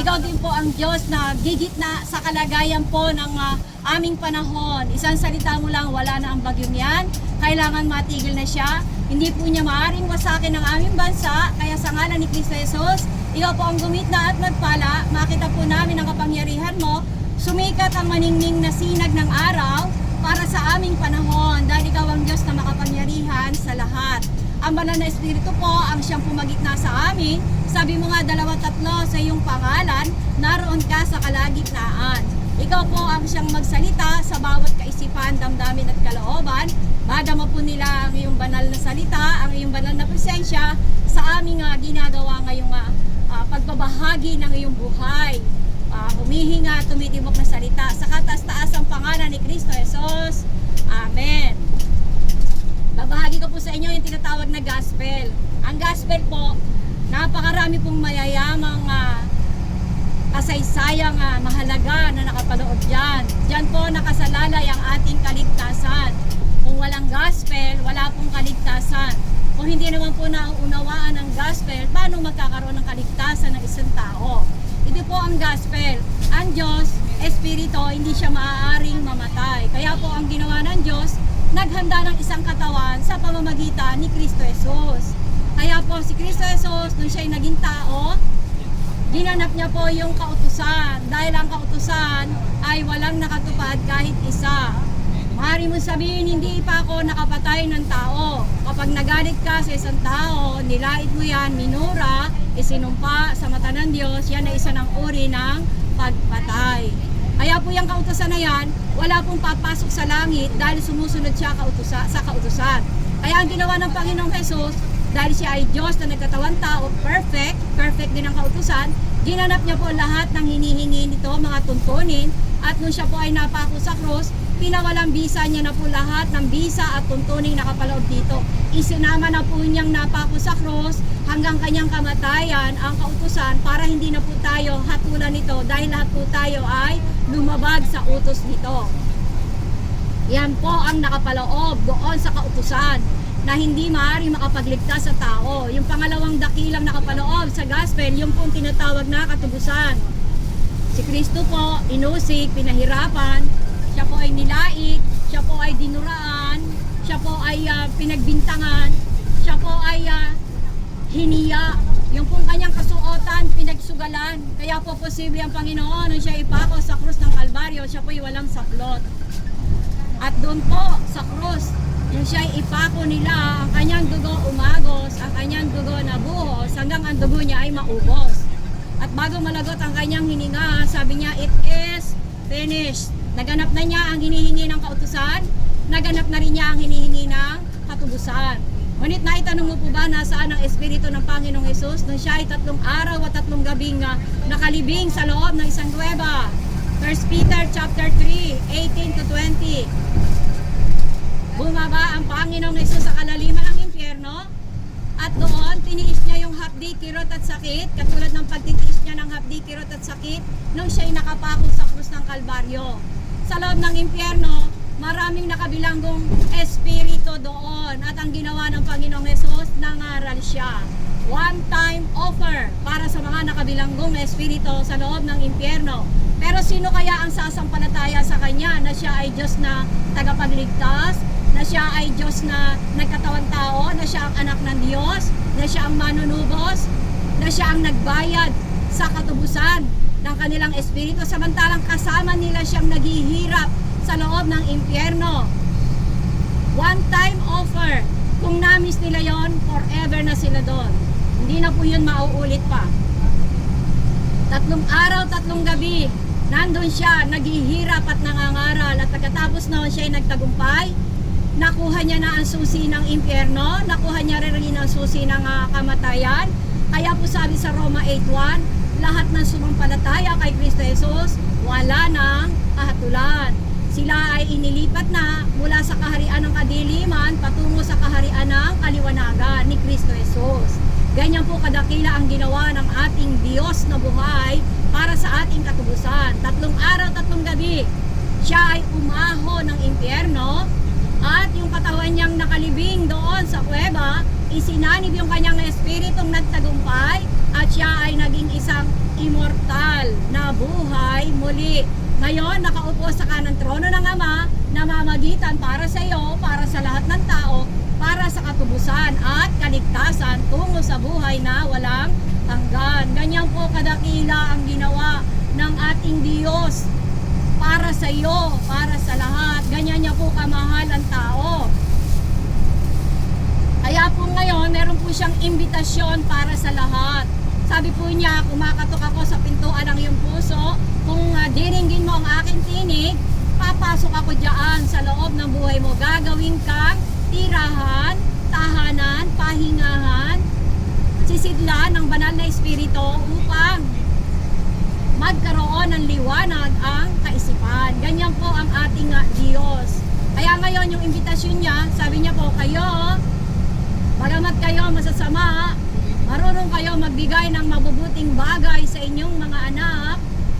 ikaw din po ang Diyos na gigitna sa kalagayan po ng aming panahon. Isang salita mo lang, wala na ang bagyong yan. Kailangan matigil na siya. Hindi po niya maaaring wasakin ang aming bansa. Kaya sa ngalan ni Kristo Jesus, ikaw po ang gumitna at magpala. Makita po namin ang kapangyarihan mo. Sumikat ang maningning na sinag ng araw para sa aming panahon. Dahil ikaw ang Diyos na makapangyarihan sa lahat. Ang banal na Espiritu po ang siyang pumagitna sa amin. Sabi mo nga 2-3 sa iyong pangalan, naroon ka sa kalagitnaan. Ikaw po ang siyang magsalita sa bawat kaisipan, damdamin at kalooban. Madama po nila ang iyong banal na salita, ang iyong banal na presensya sa aming ginagawa ngayong pagbabahagi ng iyong buhay. Humihinga, tumitibok na salita sa kataas-taas ang pangalan ni Kristo Jesus. Amen. Babahagi ko po sa inyo yung tinatawag na gospel. Ang gospel po, napakarami pong mayayamang kasaysayang mahalaga na nakapaloob dyan. Dyan po nakasalalay ang ating kaligtasan. Kung walang gospel, wala pong kaligtasan. Kung hindi naman po nauunawaan ang gospel, paano magkakaroon ng kaligtasan ng isang tao? Ito po ang gospel. Ang Diyos, Espiritu, hindi siya maaaring mamatay. Kaya po ang ginawa ng Diyos, naghanda ng isang katawan sa pamamagitan ni Kristo Jesus. Kaya po si Kristo Jesus, nung siya'y naging tao, ginanap niya po yung kautusan. Dahil ang kautusan ay walang nakatupad kahit isa. Maaari mo sabihin, hindi pa ako nakapatay ng tao. Kapag nagalit ka sa isang tao, nilait mo yan, minura, isinumpa sa mata ng Diyos, yan ay isa ng uri ng pagpatay. Kaya po yung kautusan na yan, wala pong papasok sa langit dahil sumusunod siya sa kautusan. Kaya ang ginawa ng Panginoong Jesus, dahil siya ay Diyos na nagkatawang tao, perfect din ang kautusan, ginanap niya po lahat ng hinihingi nito, mga tuntunin, at nung siya po ay napako sa krus, pinawalang bisa niya na po lahat ng bisa at tuntuning nakapaloob dito. Isinama na po niyang napako sa krus hanggang kanyang kamatayan ang kautusan para hindi na po tayo hatulan nito dahil lahat po tayo ay lumabag sa utos nito. Yan po ang nakapaloob doon sa kautusan na hindi maaari makapagligtas sa tao. Yung pangalawang dakilang nakapaloob sa gospel, yung pong tinatawag na katubusan. Si Kristo po, inusig, pinahirapan, siya po ay nilait, siya po ay dinuraan, siya po ay pinagbintangan, siya po ay hiniya. Yung pong kanyang kasuotan, pinagsugalan. Kaya po posible ang Panginoon nung siya ipako sa krus ng Kalbaryo, siya po ay walang saklot. At doon po sa krus, nung siya ipako nila, ang kanyang dugo umagos, ang kanyang dugo nabuhos, hanggang ang dugo niya ay maubos. At bago malagot ang kanyang hininga, sabi niya, it is finished. Naganap na niya ang hinihingi ng kautusan, naganap na rin niya ang hinihingi ng katubusan. Ngunit naitanong mo po ba nasaan ang Espiritu ng Panginoong Jesus nung siya ay 3 araw at 3 gabing nakalibing sa loob ng isang kuweba? 1 Peter chapter 3, 18 to 20. Bumaba ang Panginoong Jesus sa kalaliman ng impyerno at doon tiniis niya yung hapdi, kirot at sakit, katulad ng pagtitiis niya ng hapdi, kirot at sakit nung siya ay nakapako sa krus ng Kalbaryo. Sa loob ng impyerno, maraming nakabilanggong espiritu doon at ang ginawa ng Panginoong Jesus, nangaral siya. One-time offer para sa mga nakabilanggong na espiritu sa loob ng impyerno. Pero sino kaya ang sasampalataya sa Kanya na siya ay Diyos na tagapagligtas, na siya ay Diyos na nagkatawang tao, na siya ang anak ng Diyos, na siya ang manunubos, na siya ang nagbayad sa katubusan ng kanilang espiritu, samantalang kasama nila siyang naghihirap sa loob ng impyerno. One time offer. Kung na-miss nila yon, forever na sila doon. Hindi na po yun mauulit pa. 3 araw, 3 gabi, nandun siya, naghihirap at nangangaral, at pagkatapos noon siya ay nagtagumpay. Nakuha niya na ang susi ng impyerno, nakuha niya rin ang susi ng kamatayan. Kaya po sabi sa Roma 8:1, lahat ng sumampalataya kay Kristo Jesus, wala nang kahatulan. Sila ay inilipat na mula sa kaharian ng kadiliman patungo sa kaharian ng kaliwanagan ni Kristo Jesus. Ganyan po kadakila ang ginawa ng ating Diyos na buhay para sa ating katubusan. 3 araw, 3 gabi, siya ay umaho ng impyerno at yung katawan niyang nakalibing doon sa kuweba, isinanib yung kanyang espiritong nagtagumpay at siya ay naging isang immortal na buhay muli. Ngayon, nakaupo sa kanang trono ng Ama, namamagitan para sa iyo, para sa lahat ng tao, para sa katubusan at kaligtasan tungo sa buhay na walang hanggan. Ganyan po kadakila ang ginawa ng ating Diyos para sa iyo, para sa lahat. Ganyan niya po kamahal ang tao. Kaya po ngayon, meron po siyang imbitasyon para sa lahat. Sabi po niya, kumakatok ako sa pintuan ng iyong puso. Kung diringgin mo ang aking tinig, papasok ako diyan sa loob ng buhay mo. Gagawin kang tirahan, tahanan, pahingahan, sisidlan ng banal na espiritu upang magkaroon ng liwanag ang kaisipan. Ganyan po ang ating Diyos. Kaya ngayon yung imbitasyon niya, sabi niya po, kayo, bagamat kayo masasama, marunong kayo magbigay ng mabubuting bagay sa inyong mga anak,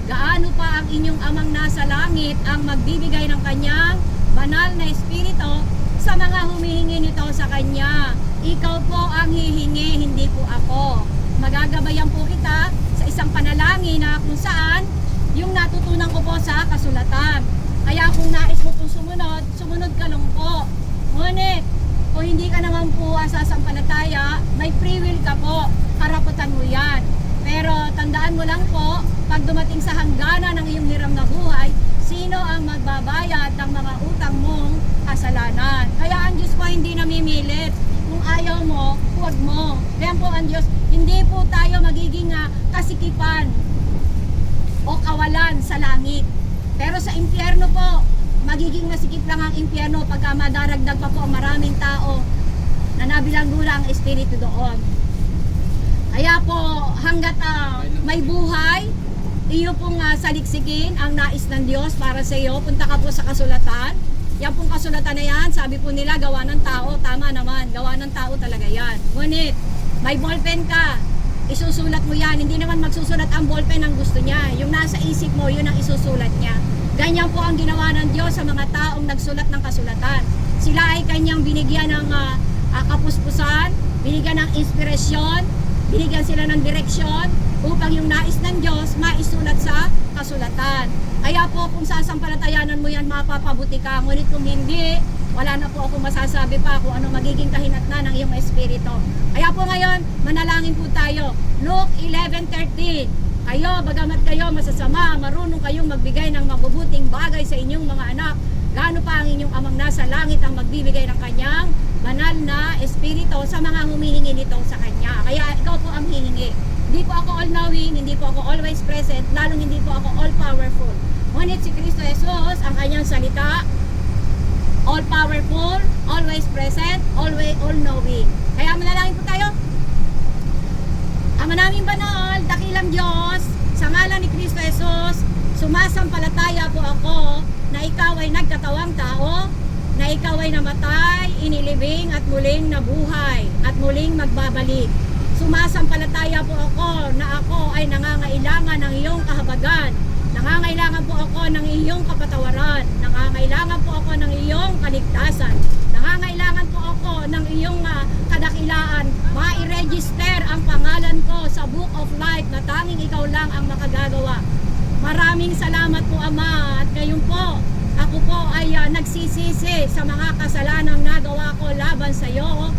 gaano pa ang inyong amang nasa langit ang magbibigay ng kanyang banal na espiritu sa mga humihingi nito sa kanya. Ikaw po ang hihingi, hindi po ako. Magagabayan po kita sa isang panalangin na kung saan yung natutunan ko po sa kasulatan. Kaya kung nais mo pong sumunod, sumunod ka lang po. Ngunit, kung hindi ka naman po sasampalataya, may free will ka po. Karapatan mo yan. Pero tandaan mo lang po, pag dumating sa hangganan ng iyong hiram na buhay, sino ang magbabayad ng mga utang mong kasalanan? Kaya ang Diyos po hindi namimilit. Kung ayaw mo, huwag mo. Kaya po ang Diyos, hindi po tayo magiging kasikipan o kawalan sa langit. Pero sa impyerno po, magiging masikip lang ang impyerno pagka madaragdag pa po ang maraming tao na nabilanggulang ang espiritu doon. Kaya po, hanggat may buhay, iyo pong saliksikin ang nais ng Diyos para sa iyo. Punta ka po sa kasulatan. Yan pong kasulatan na yan, sabi po nila, gawa ng tao. Tama naman, gawa ng tao talaga yan. Ngunit, may ballpen ka, isusulat mo yan. Hindi naman magsusulat ang ballpen ang gusto niya. Yung nasa isip mo, yun ang isusulat niya. Ganyan po ang ginawa ng Diyos sa mga taong nagsulat ng kasulatan. Sila ay kanyang binigyan ng kapuspusan, binigyan ng inspirasyon, binigyan sila ng direksyon upang yung nais ng Diyos maisulat sa kasulatan. Kaya po kung sasampalatayanan mo yan, mapapabuti ka. Ngunit kung hindi, wala na po ako masasabi pa kung ano magiging kahinatnan ng iyong espiritu. Kaya po ngayon, manalangin po tayo. Luke 11:13. Kayo, bagamat kayo masasama, marunong kayong magbigay ng mabubuting bagay sa inyong mga anak. Gaano pa ang inyong amang nasa langit ang magbibigay ng kanyang banal na espiritu sa mga humihingi nito sa kanya. Kaya ikaw po ang hihingi. Hindi po ako all-knowing, hindi po ako always present, lalong hindi po ako all-powerful. Ngunit si Kristo Jesus, ang kanyang salita, all-powerful, always present, always all-knowing. Kaya manalangin po tayo. Ama naming banal, dakilang Diyos, sa ngalan ni Kristo Jesus, sumasampalataya po ako na ikaw ay nagkatawang tao, na ikaw ay namatay, inilibing at muling nabuhay, at muling magbabalik. Sumasampalataya po ako na ako ay nangangailangan ng iyong kahabagan. Nangangailangan po ako ng iyong kapatawaran. Nangangailangan po ako ng iyong kaligtasan. Nangangailangan po ako ng iyong kadakilaan. Ma-register ang pangalan ko sa Book of Life na tanging ikaw lang ang makagagawa. Maraming salamat po Ama, at ngayon po ako po ay nagsisisi sa mga kasalanang nagawa ko laban sa iyo,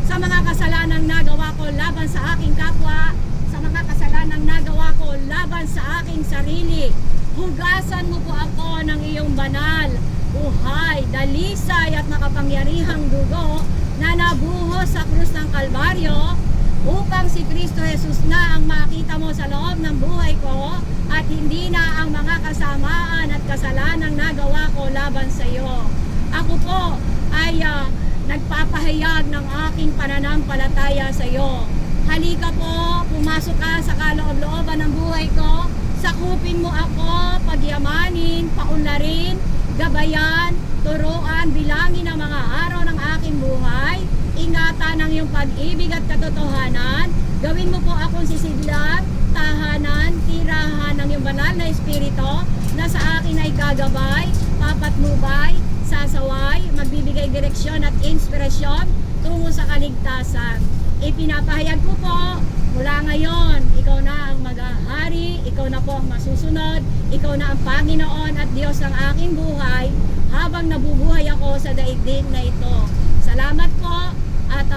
sa mga kasalanang nagawa ko laban sa aking kapwa, sa mga kasalanang nagawa ko laban sa aking sarili. Hugasan mo po ako ng iyong banal, buhay, dalisay at makapangyarihang dugo na nabuhos sa krus ng Kalbaryo upang si Kristo Jesus na ang makita mo sa loob ng buhay ko at hindi na ang mga kasamaan at kasalanang nagawa ko laban sa iyo. Ako po ay nagpapahayag ng aking pananampalataya sa iyo. Halika po, pumasok ka sa kaloob-looban ng buhay ko. Sakupin mo ako, pagyamanin, paunlarin, gabayan, turuan, bilangin ang mga araw ng aking buhay. Ingatan ang iyong pag-ibig at katotohanan. Gawin mo po akong sisidlan, tahanan, tirahan ng iyong banal na espiritu na sa akin ay gagabay, papatnubay, sasaway, magbibigay direksyon at inspirasyon tungo sa kaligtasan. Ipinapahayag ko po, mula ngayon, ikaw na ang maghahari, ikaw na po ang masusunod, ikaw na ang Panginoon at Diyos ng aking buhay habang nabubuhay ako sa daigdig na ito. Salamat po at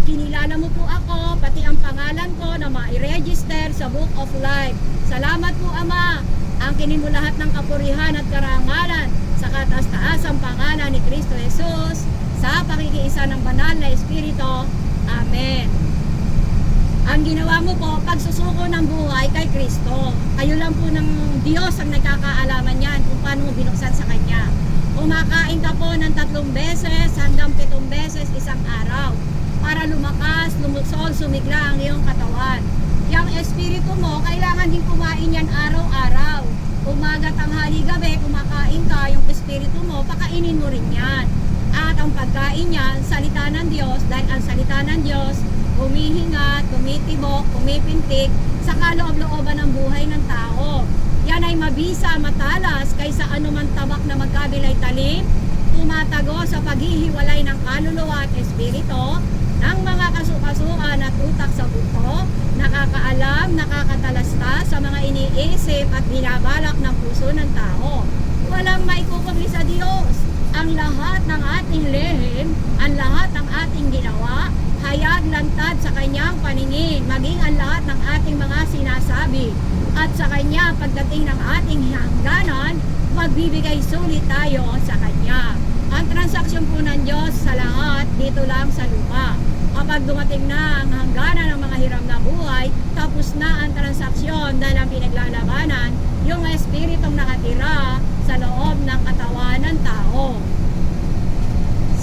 kinilala mo po ako, pati ang pangalan ko na ma-register sa Book of Life. Salamat po Ama, angkinin mo lahat ng kapurihan at karangalan sa kataas-taasang pangalan ni Kristo Jesus sa pakikiisa ng banal na Espiritu. Amen. Ang ginawa mo po, pagsusuko ng buhay kay Kristo. Kayo lang po ng Diyos ang nagkakaalaman yan kung paano mo binuksan sa Kanya. Kumakain ka po ng 3 beses hanggang 7 beses isang araw para lumakas, lumusol, sumigla ang iyong katawan. Yang espiritu mo, kailangan din kumain yan araw-araw. Umaga, tanghali, gabi, kumakain ka, yung espiritu mo, pakainin mo rin yan. At ang pagkain niyan, salita ng Diyos, dahil ang salita ng Diyos, humihinga, tumitibok, pumipintik sa kaloob-looban ng buhay ng tao. Yan ay mabisa, matalas kaysa anumang tabak na magkabilay talim, tumatago sa paghihiwalay ng kaluluwa at espiritu, ng mga kasukasuan at utak sa buto, nakakaalam, nakakatalasta sa mga iniisip at binabalak ng puso ng tao. Walang maikukubli sa Diyos. Ang lahat ng ating lihim, ang lahat ng ating ginawa, hayag lantad sa kanyang paningin, maging ang lahat ng ating mga sinasabi. At sa kanya, pagdating ng ating hangganan, magbibigay sulit tayo sa kanya. Ang transaksyon po ng Diyos sa lahat, dito lang sa lupa. Kapag dumating na ang hangganan ng mga hiram na buhay, tapos na ang transaksyon dahil ang pinaglalabanan, yung espiritong nakatira sa loob ng katawan ng tao.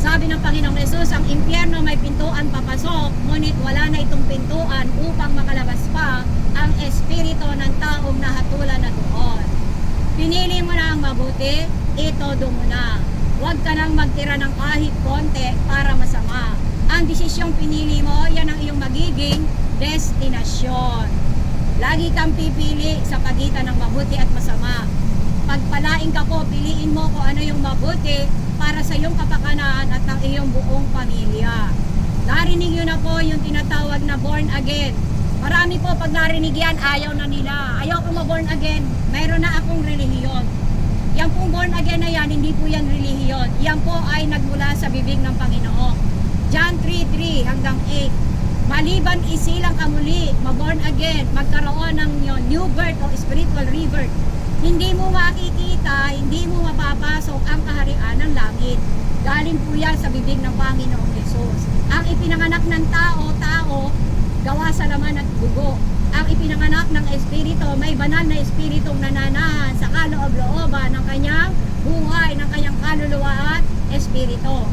Sabi ng Panginoong Yesus, ang impyerno may pintuan papasok, ngunit wala na itong pintuan upang makalabas pa ang espiritu ng taong nahatulan na doon. Pinili mo na ang mabuti, itodo mo na. Huwag ka nang magtira ng kahit konti para masama. Ang desisyong pinili mo, yan ang iyong magiging destinasyon. Lagi kang pipili sa pagitan ng mabuti at masama. Pagpalain ka po, piliin mo kung ano yung mabuti para sa iyong kapakanan at ng iyong buong pamilya. Narinig nyo na po yung tinatawag na born again. Marami po pag narinig yan, ayaw na nila. Ayaw ko ma-born again, mayroon na akong relihiyon. Yan pong born again na yan, hindi po yan relihiyon. Yan po ay nagmula sa bibig ng Panginoon. John 3:3 hanggang 8. Maliban isilang kamuli, ma-born again, magkaroon ng new birth o spiritual rebirth. Hindi mo makikita, hindi mo mapapasok ang kaharian ng langit. Galing po yan sa bibig ng Panginoong Yesus. Ang ipinanganak ng tao, gawa sa laman at dugo. Ang ipinanganak ng espiritu, may banal na espiritong nananahan sa kaloob-looban ng kanyang buhay, ng kanyang kaluluwa at espiritu.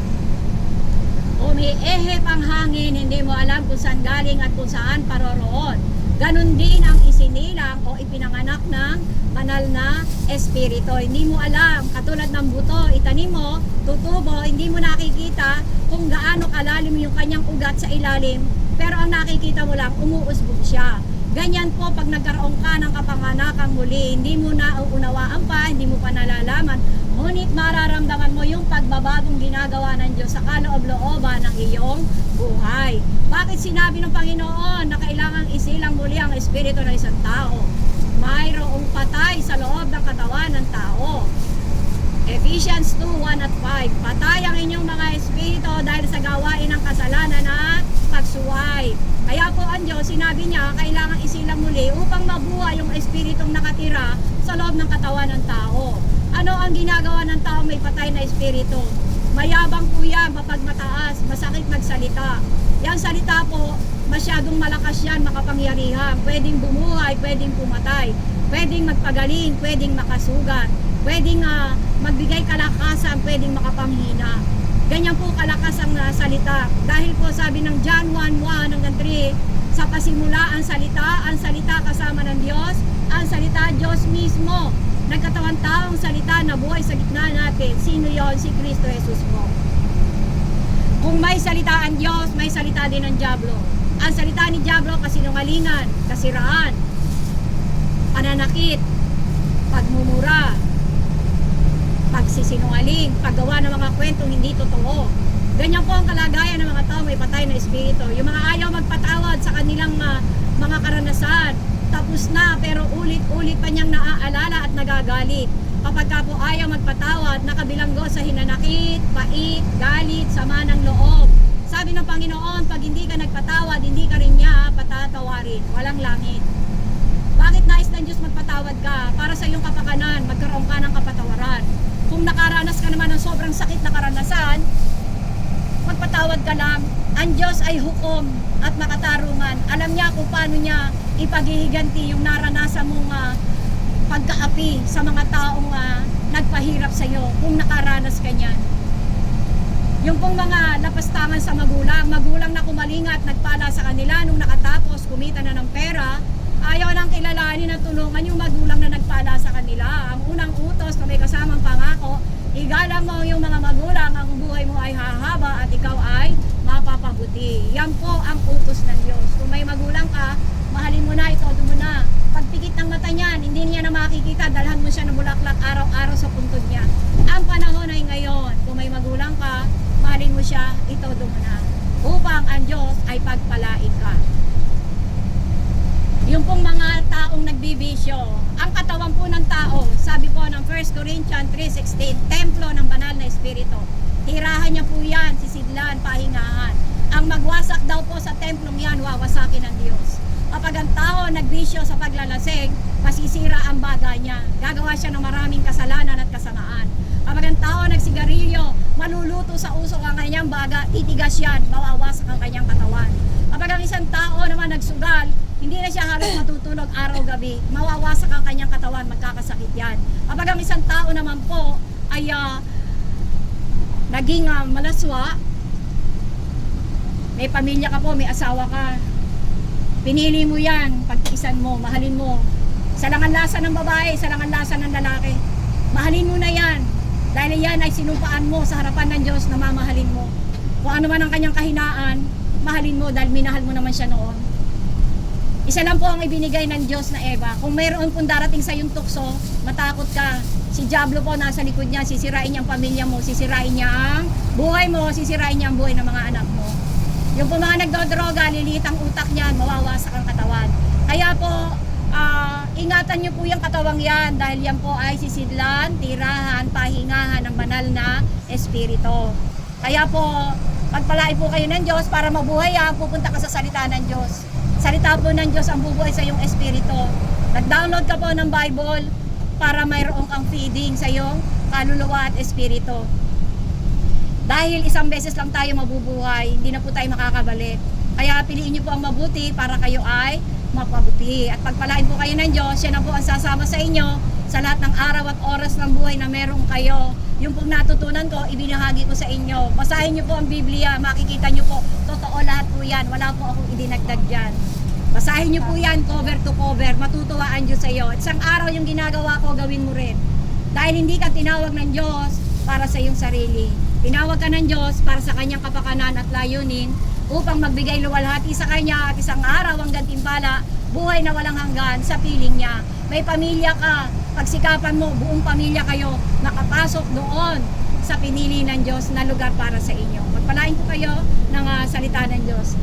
Umiehep ang hangin, hindi mo alam kung saan galing at kung saan paroroon. Ganon din ang isinilang o ipinanganak ng banal na espiritu. Hindi mo alam, katulad ng buto, itanim mo, tutubo, hindi mo nakikita kung gaano kalalim yung kanyang ugat sa ilalim, pero ang nakikita mo lang, umuusbog siya. Ganyan po pag nagkaroon ka ng kapanganakang muli, hindi mo na uunawaan pa, hindi mo pa nalalaman, ngunit mararamdaman mo yung pagbabagong ginagawa ng Diyos sa kaloob-looban ng iyong buhay. Bakit sinabi ng Panginoon na kailangang isilang muli ang espiritu ng isang tao? Mayroong patay sa loob ng katawan ng tao. Ephesians 2:1 at 5. Patay ang inyong mga espiritu dahil sa gawain ng kasalanan at pagsuway. Kaya po ang Diyos, sinabi niya, kailangan isilang muli upang mabuhay yung espiritong nakatira sa loob ng katawan ng tao. Ano ang ginagawa ng tao may patay na espiritu? Mayabang po yan, mapagmataas, masakit magsalita. Yang salita po, masyadong malakas yan, makapangyarihan. Pwedeng bumuhay, pwedeng pumatay, pwedeng magpagaling, pwedeng makasugat, pwedeng magbigay kalakasan, pwedeng makapanghina. Ganyan po kalakas ang salita. Dahil po sabi ng John 1:1 hanggang 3, sa pasimula ang salita kasama ng Diyos, ang salita Diyos mismo. Nagkatawang taong salita na buhay sa gitna natin. Sino yon? Si Kristo Jesus po. Kung may salita ang Diyos, may salita din ang Diablo. Ang salita ni Diablo, kasinungalingan, kasiraan, pananakit, pagmumura, pagsisinungaling, paggawa ng mga kwentong hindi totoo. Ganyan po ang kalagayan ng mga tao may patay na espiritu. Yung mga ayaw magpatawad sa kanilang mga karanasan, tapos na pero ulit-ulit pa niyang naaalala at nagagalit. Kapag ka po ayaw magpatawad, nakabilanggo sa hinanakit, pait, galit, sama ng loob. Sabi ng Panginoon, pag hindi ka nagpatawad, hindi ka rin niya patatawarin. Walang langit. Bakit nais ng Diyos magpatawad ka? Para sa iyong kapakanan, magkaroon ka ng kapatawaran. Kung nakaranas ka naman ng sobrang sakit na karanasan, magpatawad ka lang. Ang Diyos ay hukom at makatarungan. Alam niya kung paano niya ipaghihiganti yung naranasan mong pagkaapi sa mga taong nagpahirap sa iyo kung nakaranas ka niyan. Yung pong mga lapastangan sa magulang na kumalingat, nagpala sa kanila nung nakatapos, kumita na ng pera, ayaw nang kilalanin at tulungan yung magulang na nagpala sa kanila. Ang unang utos na may kasamang pangako, igalang mo yung mga magulang, ang buhay mo ay hahaba at ikaw ay mapapabuti. Yan po ang utos ng Diyos. Kung may magulang ka, mahalin mo na, itodo mo na. Pagpikit ng mata niyan, hindi niya na makikita, dalhan mo siya ng bulaklak araw-araw sa puntod niya. Ang panahon ay ngayon. Kung may magulang ka, mahalin mo siya, itodo mo na. Upang ang Diyos ay pagpalain ka. Yung pong mga taong nagbibisyo, ang katawan po ng tao, sabi po ng 1 Corinthians 3:16, templo ng banal na espiritu. Tirahan niya po yan, sisidlan, pahingahan. Ang magwasak daw po sa templong yan, wawasakin ng Diyos. Kapag ang tao nagbisyo sa paglalasing, masisira ang baga niya. Gagawa siya ng maraming kasalanan at kasamaan. Kapag ang tao nagsigarilyo, maluluto sa usok ang kanyang baga, titigas yan, mawawasak ang kanyang katawan. Kapag ang isang tao naman nagsugal, hindi na siya halos matutulog araw-gabi, mawawasak ang kanyang katawan, magkakasakit yan. Kapag ang isang tao naman po ay naging malaswa, may pamilya ka po, may asawa ka, pinili mo yan, pagtiisan mo, mahalin mo. Salanganlasa ng babae, salanganlasa ng lalaki, mahalin mo na yan. Dahil yan ay sinumpaan mo sa harapan ng Diyos na mamahalin mo. Kung ano man ang kanyang kahinaan, mahalin mo dahil minahal mo naman siya noon. Isa lang po ang ibinigay ng Diyos na Eva. Kung mayroon pong darating sa iyong tukso, matakot ka. Si Diablo po nasa likod niya, sisirain niya ang pamilya mo, sisirain niya ang buhay mo, sisirain niya ang buhay ng mga anak mo. Yung po mga nagdodroga, liliit ang utak niyan, mawawasak ang katawan. Kaya po, ingatan niyo po yung katawang yan dahil yan po ay sisidlan, tirahan, pahingahan ng banal na espiritu. Kaya po, pagpalain po kayo ng Diyos para mabuhay yan, pupunta ka sa salita ng Diyos. Salita po ng Diyos ang bubuhay sa iyong espiritu. Nag-download ka po ng Bible para mayroon kang feeding sa iyong kaluluwa at espiritu. Dahil isang beses lang tayo mabubuhay, hindi na po tayo makakabalik. Kaya piliin niyo po ang mabuti para kayo ay mapabuti. At pagpalain po kayo ng Diyos, siya na po ang sasama sa inyo sa lahat ng araw at oras ng buhay na meron kayo. Yung pong natutunan ko, ibinahagi ko sa inyo. Basahin niyo po ang Biblia, makikita niyo po, totoo lahat po yan. Wala po akong idinagdag dyan. Basahin niyo po yan, cover to cover. Matutuwa ang Diyos sa iyo. At isang araw yung ginagawa ko, gawin mo rin. Dahil hindi ka tinawag ng Diyos para sa iyong sarili. Tinawag ka ng Diyos para sa kanyang kapakanan at layunin upang magbigay luwalhati sa kanya at isang araw ang gantimpala, buhay na walang hanggan sa piling niya. May pamilya ka, pagsikapan mo, buong pamilya kayo nakapasok doon sa pinili ng Diyos na lugar para sa inyo. Magpalain po kayo ng salita ng Diyos.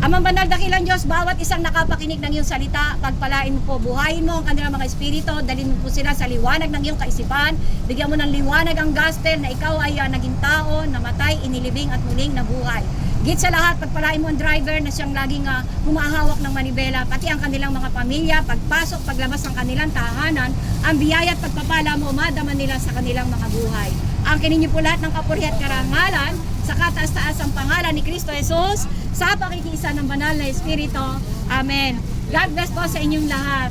Amang banal dakilang Diyos, bawat isang nakapakinig ng iyong salita, pagpalain mo po, buhayin mo ang kanilang mga espiritu, dalhin mo po sila sa liwanag ng iyong kaisipan, bigyan mo ng liwanag ang gospel na ikaw ay naging tao, namatay, inilibing at muling nabuhay. Git sa lahat, pagpalain mo ang driver na siyang laging humahawak ng manibela, pati ang kanilang mga pamilya, pagpasok, paglabas ng kanilang tahanan, ang biyaya at pagpapala mo, madama nila sa kanilang mga buhay. Angkinin niyo po lahat ng kapuri at karangalan sa kataas-taas ang pangalan ni Kristo Jesus sa pakikiisa ng banal na Espiritu. Amen. God bless po sa inyong lahat.